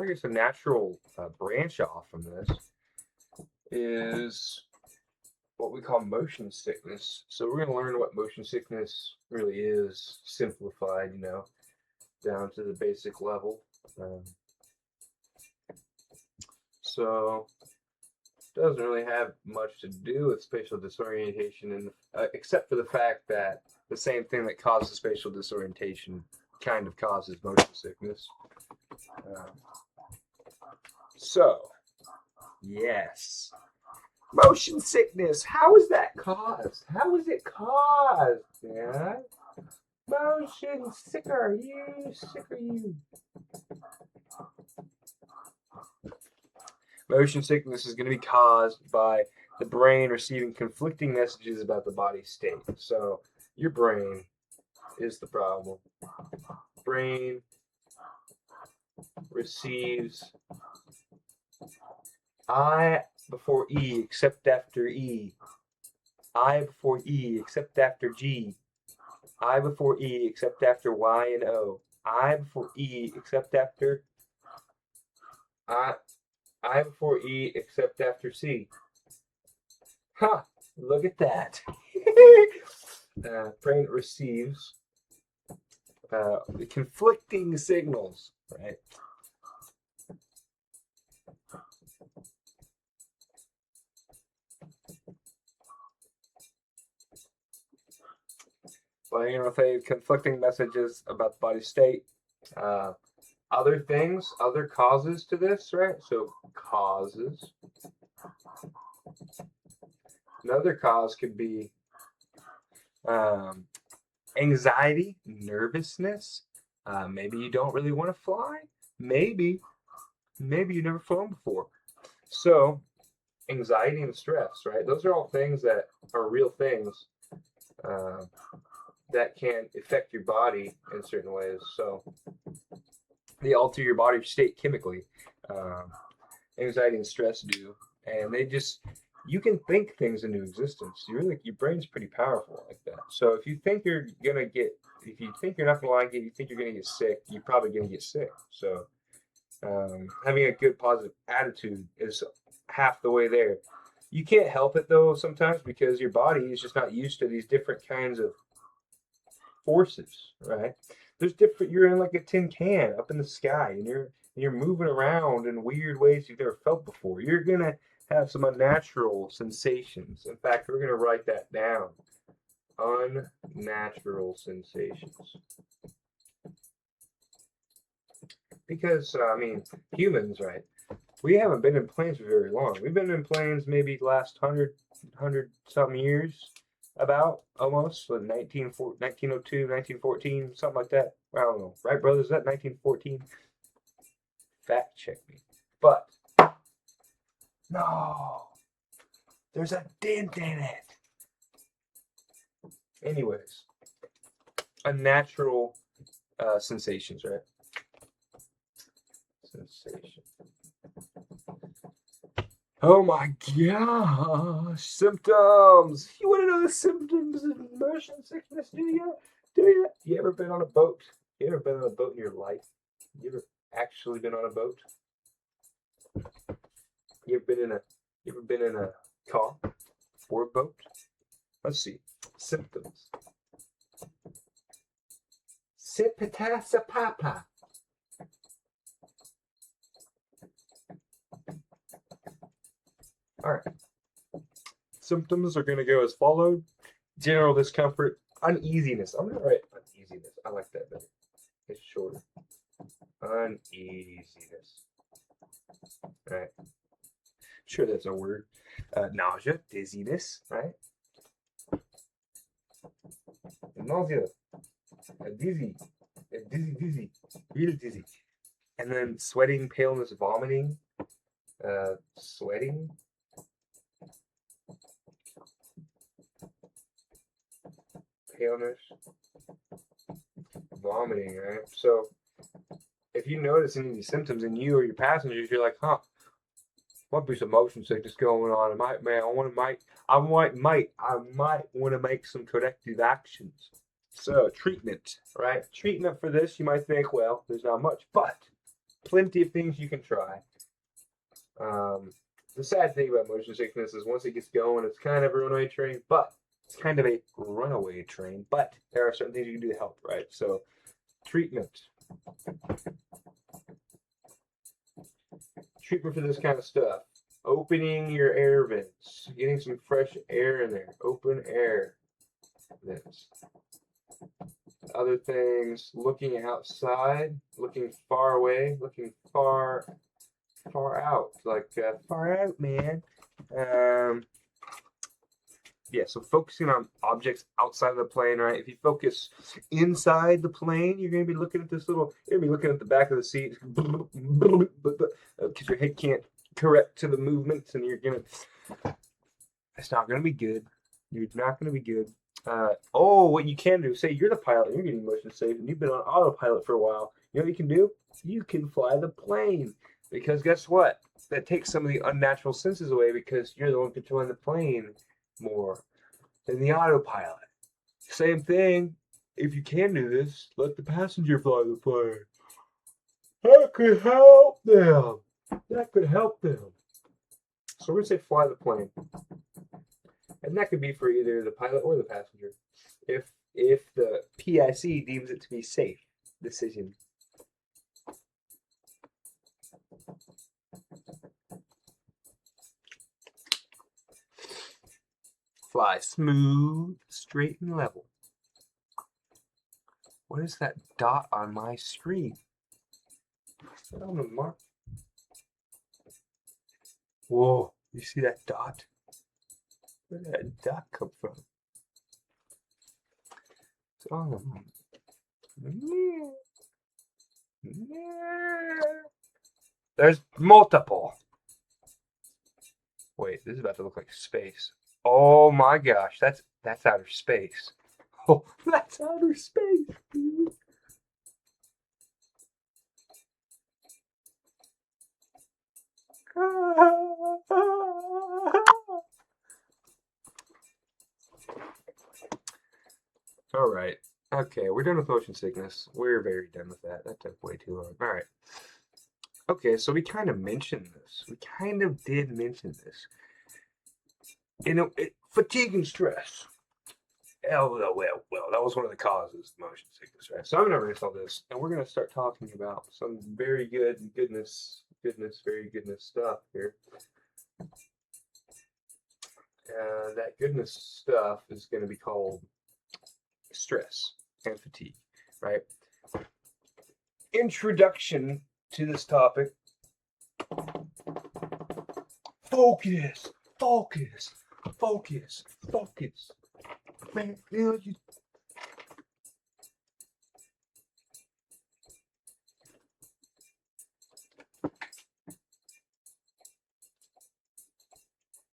I guess a natural branch off from this is what we call motion sickness. So we're going to learn what motion sickness really is, simplified, down to the basic level. So it doesn't really have much to do with spatial disorientation, except for the fact that the same thing that causes spatial disorientation kind of causes motion sickness. So, yes. Motion sickness. How is that caused? How is it caused? Yeah. Motion sicker. You sicker you. Motion sickness is going to be caused by the brain receiving conflicting messages about the body's state. So your brain is the problem. Brain receives I before E except after E. I before E except after G. I before E except after Y and O. I before E except after I before E except after C. Ha! Look at that. Brain receives conflicting signals, right? Brain receives conflicting messages about the body's state. Other things, other causes to this, right? So causes. Another cause could be anxiety, nervousness. Maybe you don't really want to fly. Maybe you've never flown before. So anxiety and stress, right? Those are all things that are real things that can affect your body in certain ways. So they alter your body state chemically. Anxiety and stress do, and you can think things into existence. Your brain's pretty powerful like that. So if you think you're not gonna like it, you think you're gonna get sick, you're probably gonna get sick. So having a good positive attitude is half the way there. You can't help it though sometimes because your body is just not used to these different kinds of forces, right? You're in like a tin can up in the sky, and you're moving around in weird ways you've never felt before. You're gonna have some unnatural sensations. In fact, we're gonna write that down. Unnatural sensations. Because humans, right? We haven't been in planes for very long. We've been in planes maybe the last 100 some years. About almost 1902, 1914, something like that. I don't know. Right, brothers? Is that 1914? Fact check me. But no, there's a dent in it. Anyways, unnatural sensations, right? Sensation. Oh my gosh, symptoms. You want to know the symptoms of motion sickness, do you? You ever been on a boat? You ever been on a boat in your life? You ever actually been on a boat? You ever been in a car or a boat? Let's see. Symptoms. Sipita-sapapa. All right. Symptoms are going to go as followed. General discomfort, uneasiness. I'm going to write uneasiness. I like that better. It's shorter. Uneasiness. All right. Sure, that's a word. Nausea, dizziness, right? Nausea, dizzy, real dizzy. And then sweating, paleness, vomiting, sweating. Paleness, vomiting, right? So if you notice any of these symptoms in you or your passengers, you're like, might be some motion sickness going on. I might want to make some corrective actions. So treatment, right? Treatment for this, you might think, well, there's not much, but plenty of things you can try. The sad thing about motion sickness is once it gets going, it's kind of a runaway train, but it's kind of a runaway train. But there are certain things you can do to help, right? So, treatment. Treatment for this kind of stuff. Opening your air vents, getting some fresh air in there. Open air vents. Other things, looking outside, looking far away, looking far out, like far out, man. Yeah, so focusing on objects outside of the plane, right? If you focus inside the plane, you're going to be looking at this little, you're going to be looking at the back of the seat because your head can't correct to the movements, and you're going to, it's not going to be good. You're not going to be good. What you can do, say you're the pilot, and you're getting motion safe, and you've been on autopilot for a while. You know what you can do? You can fly the plane. Because guess what? That takes some of the unnatural senses away because you're the one controlling the plane more than the autopilot. Same thing. If you can do this, let the passenger fly the plane. That could help them. That could help them. So we're going to say fly the plane. And that could be for either the pilot or the passenger. If the PIC deems it to be safe decision. Fly smooth, straight, and level. What is that dot on my screen? Is that on the mark? Whoa, you see that dot? Where did that dot come from? It's on them. There's multiple. Wait, this is about to look like space. Oh my gosh, that's outer space. Oh, that's outer space, dude. All right. Okay, we're done with motion sickness. We're very done with that. That took way too long. All right. Okay, so we kind of mentioned this. We kind of did mention this. You know, fatigue and stress. Well, that was one of the causes of motion sickness, right? So I'm going to erase all this, and we're going to start talking about some very goodness stuff here. That goodness stuff is going to be called stress and fatigue, right? Introduction to this topic. Focus. Man, you know,